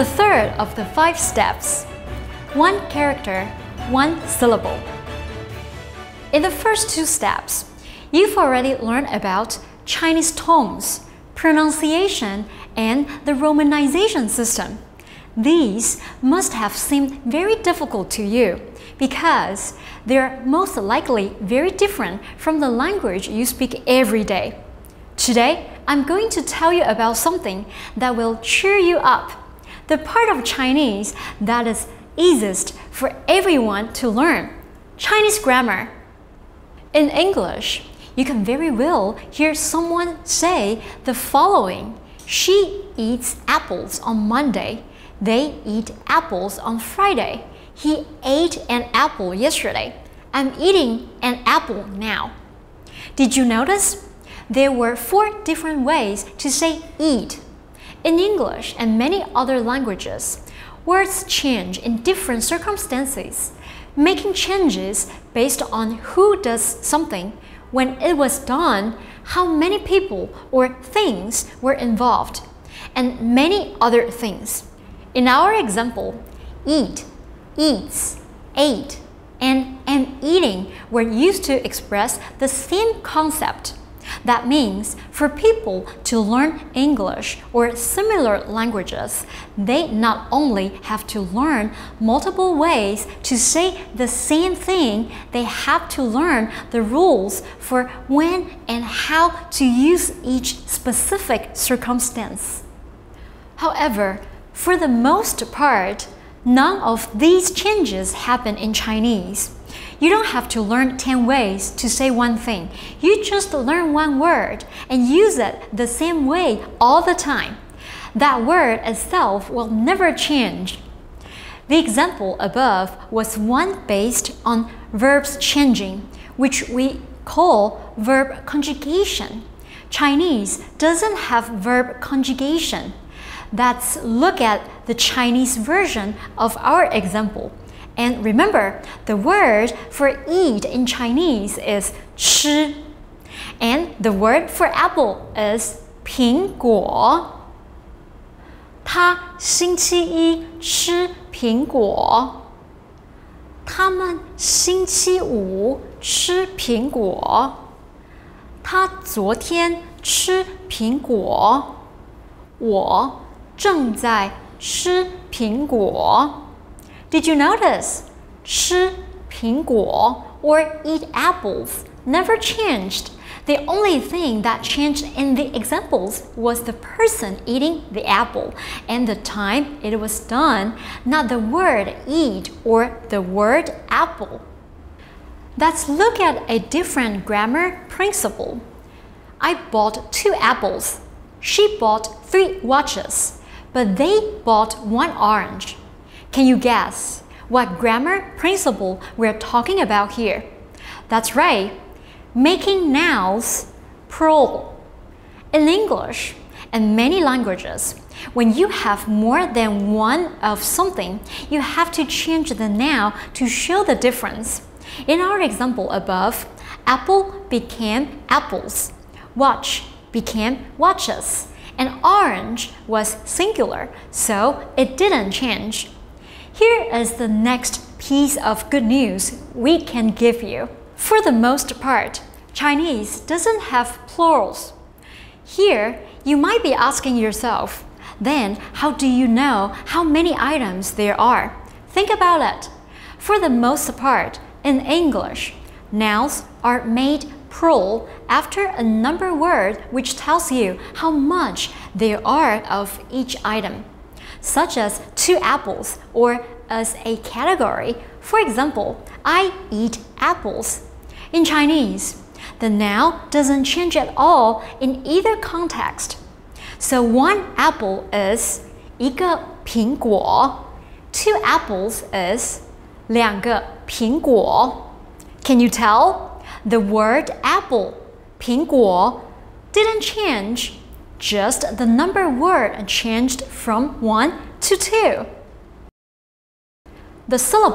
The third of the 5 steps. 1 character, 1 syllable. In the first 2 steps, you've already learned about Chinese tones, pronunciation, and the romanization system. These must have seemed very difficult to you because they're most likely very different from the language you speak every day. Today, I'm going to tell you about something that will cheer you up, the part of Chinese that is easiest for everyone to learn, Chinese grammar. In English, you can very well hear someone say the following: she eats apples on Monday. They eat apples on Friday. He ate an apple yesterday. I'm eating an apple now. Did you notice? There were 4 different ways to say eat. In English and many other languages, words change in different circumstances, making changes based on who does something, when it was done, how many people or things were involved, and many other things. In our example, eat, eats, ate, and am eating were used to express the same concept. That means for people to learn English or similar languages, they not only have to learn multiple ways to say the same thing, they have to learn the rules for when and how to use each specific circumstance. However, for the most part, none of these changes happen in Chinese. You don't have to learn 10 ways to say one thing. You just learn one word and use it the same way all the time. That word itself will never change. The example above was one based on verbs changing, which we call verb conjugation. Chinese doesn't have verb conjugation. Let's look at the Chinese version of our example. And remember, the word for eat in Chinese is 吃, and the word for apple is 苹果. 他星期一吃苹果. 他们星期五吃苹果. 他昨天吃苹果. 我正在吃苹果. Did you notice? 吃苹果 or eat apples never changed. The only thing that changed in the examples was the person eating the apple and the time it was done, not the word eat or the word apple. Let's look at a different grammar principle. I bought 2 apples. She bought 3 watches, but they bought 1 orange. Can you guess what grammar principle we're talking about here? That's right, making nouns plural. In English and many languages, when you have more than one of something, you have to change the noun to show the difference. In our example above, apple became apples, watch became watches, and orange was singular, so it didn't change. Here is the next piece of good news we can give you. For the most part, Chinese doesn't have plurals. Here, you might be asking yourself, then how do you know how many items there are? Think about it. For the most part, in English, nouns are made plural after a number word which tells you how much there are of each item, such as 2 apples or as a category. For example, I eat apples. In Chinese, the noun doesn't change at all in either context. So 1 apple is 一个苹果, 2 apples is 两个苹果. Can you tell? The word apple, 苹果, didn't change. Just the number word changed from 1 to 2. The syllable